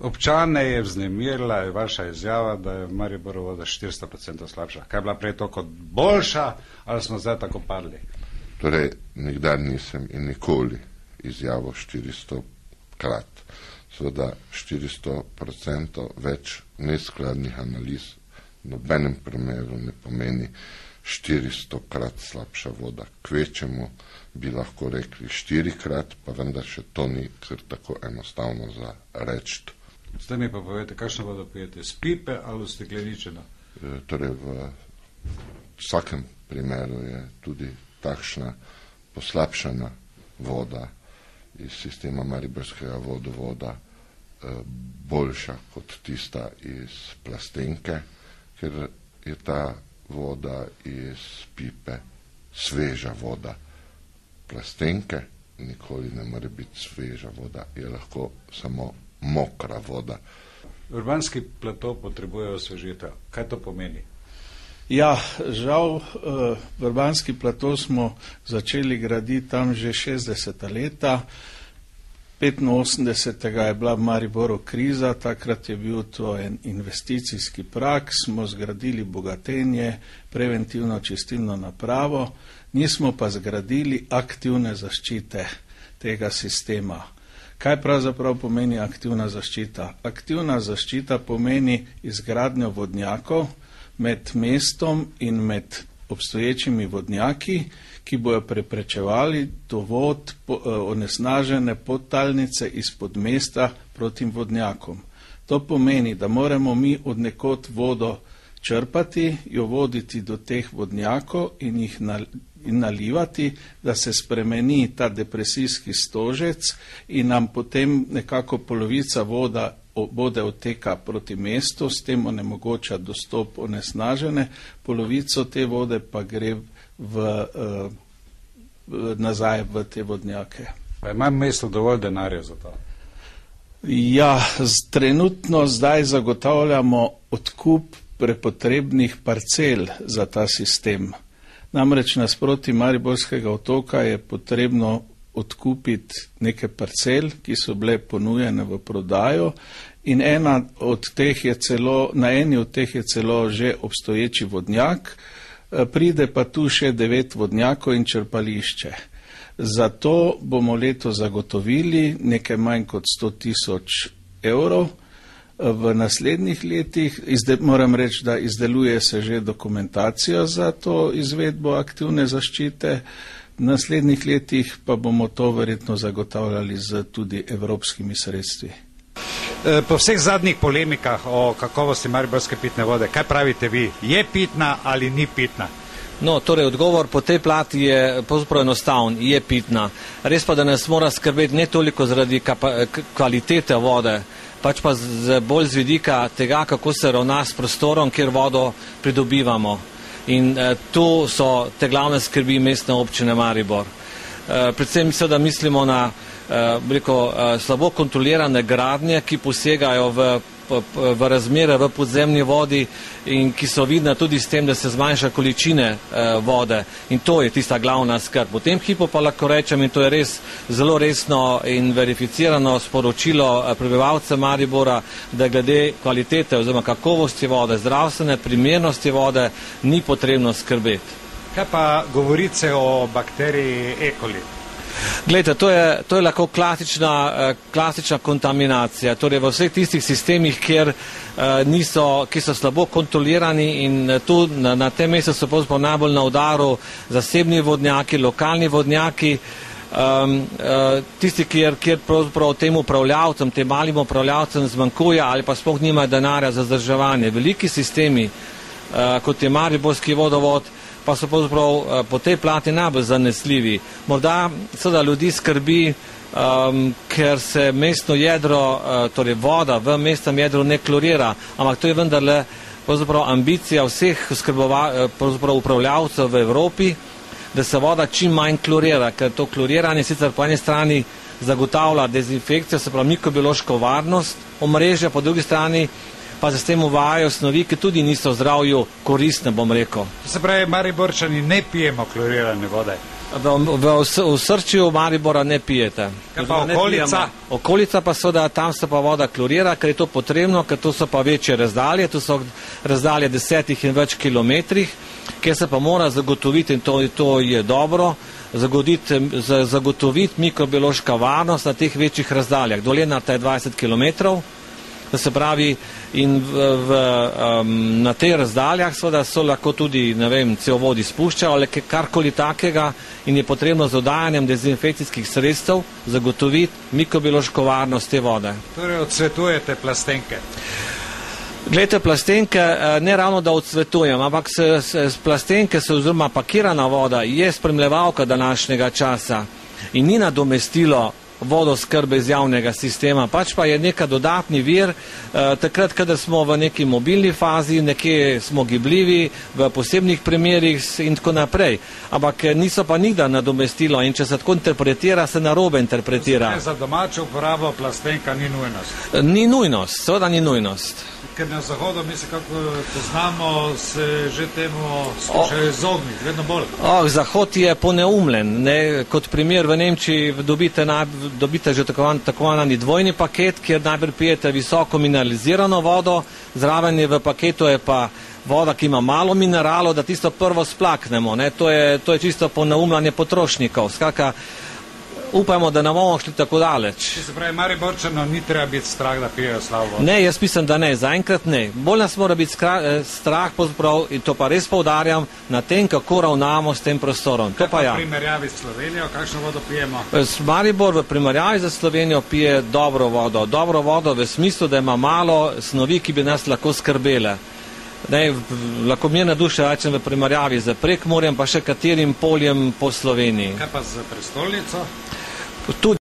Občane je vznemirila vaša izjava, da je Mariboru voda 400% slabša. Kaj je bila prej toliko boljša, ali smo zdaj tako padli? Torej, nikdar nisem in nikoli izjavo 400 krat. Seveda 400% več neskladnih analiz v nobenem primeru ne pomeni 400 krat slabša voda. Kvečemu bi lahko rekli 4 krat, pa vendar še to ni kar tako enostavno za reči. Zdaj mi pa povete, kakšno vodo pijete, z pipe ali stekleničeno? Torej, v vsakem primeru je tudi takšna poslabšana voda iz sistema mariborskega vodovoda boljša kot tista iz plastenke, ker je ta voda iz pipe sveža voda. Plastenke nikoli ne more biti sveža voda, je lahko samo mokra voda. Urbanski plato potrebuje osvežitev. Kaj to pomeni? Ja, žal, Urbanski plato smo začeli graditi tam že 60. leta. 85. je bila v Mariboru kriza, takrat je bil to en investicijski prak, smo zgradili bogatenje, preventivno čistilno napravo, nismo pa zgradili aktivne zaščite tega sistema. Kaj pravzaprav pomeni aktivna zaščita? Aktivna zaščita pomeni izgradnjo vodnjakov med mestom in med obstoječimi vodnjaki, ki bojo preprečevali dovod onesnažene podtalnice izpod mesta proti vodnjakom. To pomeni, da moramo mi od nekod vodo črpati, jo voditi do teh vodnjakov in jih nalivati, da se spremeni ta depresijski stožec in nam potem nekako polovica vode odteka proti mestu, s tem onemogoča dostop onesnažene, polovico te vode pa gre nazaj v te vodnjake. Pa ima mesto dovolj denarja za to? Ja, trenutno zdaj zagotavljamo odkup prepotrebnih parcel za ta sistem. Namreč nasproti Mariborskega otoka je potrebno odkupiti neke parcel, ki so bile ponujene v prodajo in na eni od teh je celo že obstoječi vodnjak, pride pa tu še 9 vodnjakov in črpališče. Zato bomo leto zagotovili nekaj manj kot 100.000 evrov. V naslednjih letih, moram reči, da izdeluje se že dokumentacija za to izvedbo aktivne zaščite, v naslednjih letih pa bomo to verjetno zagotavljali z tudi evropskimi sredstvi. Po vseh zadnjih polemikah o kakovosti mariborske pitne vode, kaj pravite vi? Je pitna ali ni pitna? No, torej odgovor po tej plati je pravzaprav enostaven, je pitna. Res pa, da nas mora skrbeti ne toliko zaradi kvalitete vode, pač pa bolj z vidika tega, kako se ravna s prostorom, kjer vodo pridobivamo. In tu so te glavne skrbi mestne občine Maribor. Predvsem seveda mislimo na slabo kontrolirane gradnje, ki posegajo v razmere v podzemni vodi in ki so vidne tudi s tem, da se zmanjša količine vode. In to je tista glavna skrb. V tem hipu pa lahko rečem, in to je res zelo resno in verificirano sporočilo prebivalcev Maribora, da glede kvalitete oziroma kakovosti vode, zdravstvene primernosti vode ni potrebno skrbeti. Kaj pa govorice o bakteriji E. coli? Glejte, to je lahko klasična kontaminacija, torej v vseh tistih sistemih, ki so slabo kontrolirani in tu na tem mestu so pravzaprav najbolj na udaru zasebni vodnjaki, lokalni vodnjaki, tisti, kjer pravzaprav tem upravljavcem, tem malim upravljavcem zmanjkuje ali pa sploh nimajo denarja za vzdrževanje. Veliki sistemi, kot je Mariborski vodovod, pa so pravzaprav po tej plati najbolj zanesljivi. Morda seveda ljudi skrbi, ker se mestno jedro, torej voda v mestnem jedru ne klorira, ampak to je vendarle pravzaprav ambicija vseh upravljavcev v Evropi, da se voda čim manj klorira, ker to kloriranje sicer po eni strani zagotavlja dezinfekcijo, se pravi mikrobiološko varnost omrežja, po drugi strani pa se s tem uvajajo snovi, ki tudi niso v zdravju koristne, bom rekel. Se pravi, Mariborčani ne pijemo klorirane vode? V srčju Maribora ne pijete. Kaj pa okolica? Okolica pa seveda, tam se pa voda klorira, ker je to potrebno, ker to so pa večje razdalje, to so razdalje 10 in več kilometrih, kjer se pa mora zagotoviti, in to je dobro, zagotoviti mikrobiološka varnost na teh večjih razdaljah. Dolenata je 20 kilometrov, da se pravi, in na teh razdaljah seveda so lahko tudi, ne vem, cevovodi spuščajo ali karkoli takega, in je potrebno z dodajanjem dezinfekcijskih sredstev zagotoviti mikrobiološko varnost te vode. Torej odsvetujete plastenke? Glejte, plastenke ne ravno, da odsvetujem, ampak plastenke oziroma pakirana voda je spremljevalka današnjega časa in ni nadomestilo vodoskrbe iz javnega sistema, pač pa je neka dodatni vir, takrat, kadar smo v neki mobilni fazi, nekje smo gibljivi, v posebnih primerih in tako naprej. Ampak niso pa nikdar nadomestilo in če se tako interpretira, se narobe interpretira. Za domačo uporabo plastenka ni nujnost? Ni nujnost, seveda ni nujnost. Ker na zahodu, mi se kako poznamo, se že temu skušajo izogniti, vedno bolj. Zahod je poneumljen. Kot primer v Nemčiji dobite že tako imenovani dvojni paket, kjer najprej pijete visoko mineralizirano vodo, zraven je v paketu je pa voda, ki ima malo mineralov, da tisto prvo splaknemo. To je čisto poneumljanje potrošnikov. Skratka, upajmo, da ne bomo šli tako daleč. Se pravi, Mariborčano ni treba biti strah, da pijejo slabo vodo? Ne, jaz mislim, da ne, zaenkrat ne. Bolj nas mora biti strah, in to pa res poudarjam, na tem, kako ravnamo s tem prostorom. Kaj pa v primerjavi s Slovenijo, kakšno vodo pijemo? Maribor v primerjavi za Slovenijo pije dobro vodo. Dobro vodo v smislu, da ima malo snovi, ki bi nas lahko skrbele. Lahko mirna duša rečem v primerjavi z Prekmurjem, pa še katerim poljem po Sloveniji. Kaj pa z prestolnico? Tudi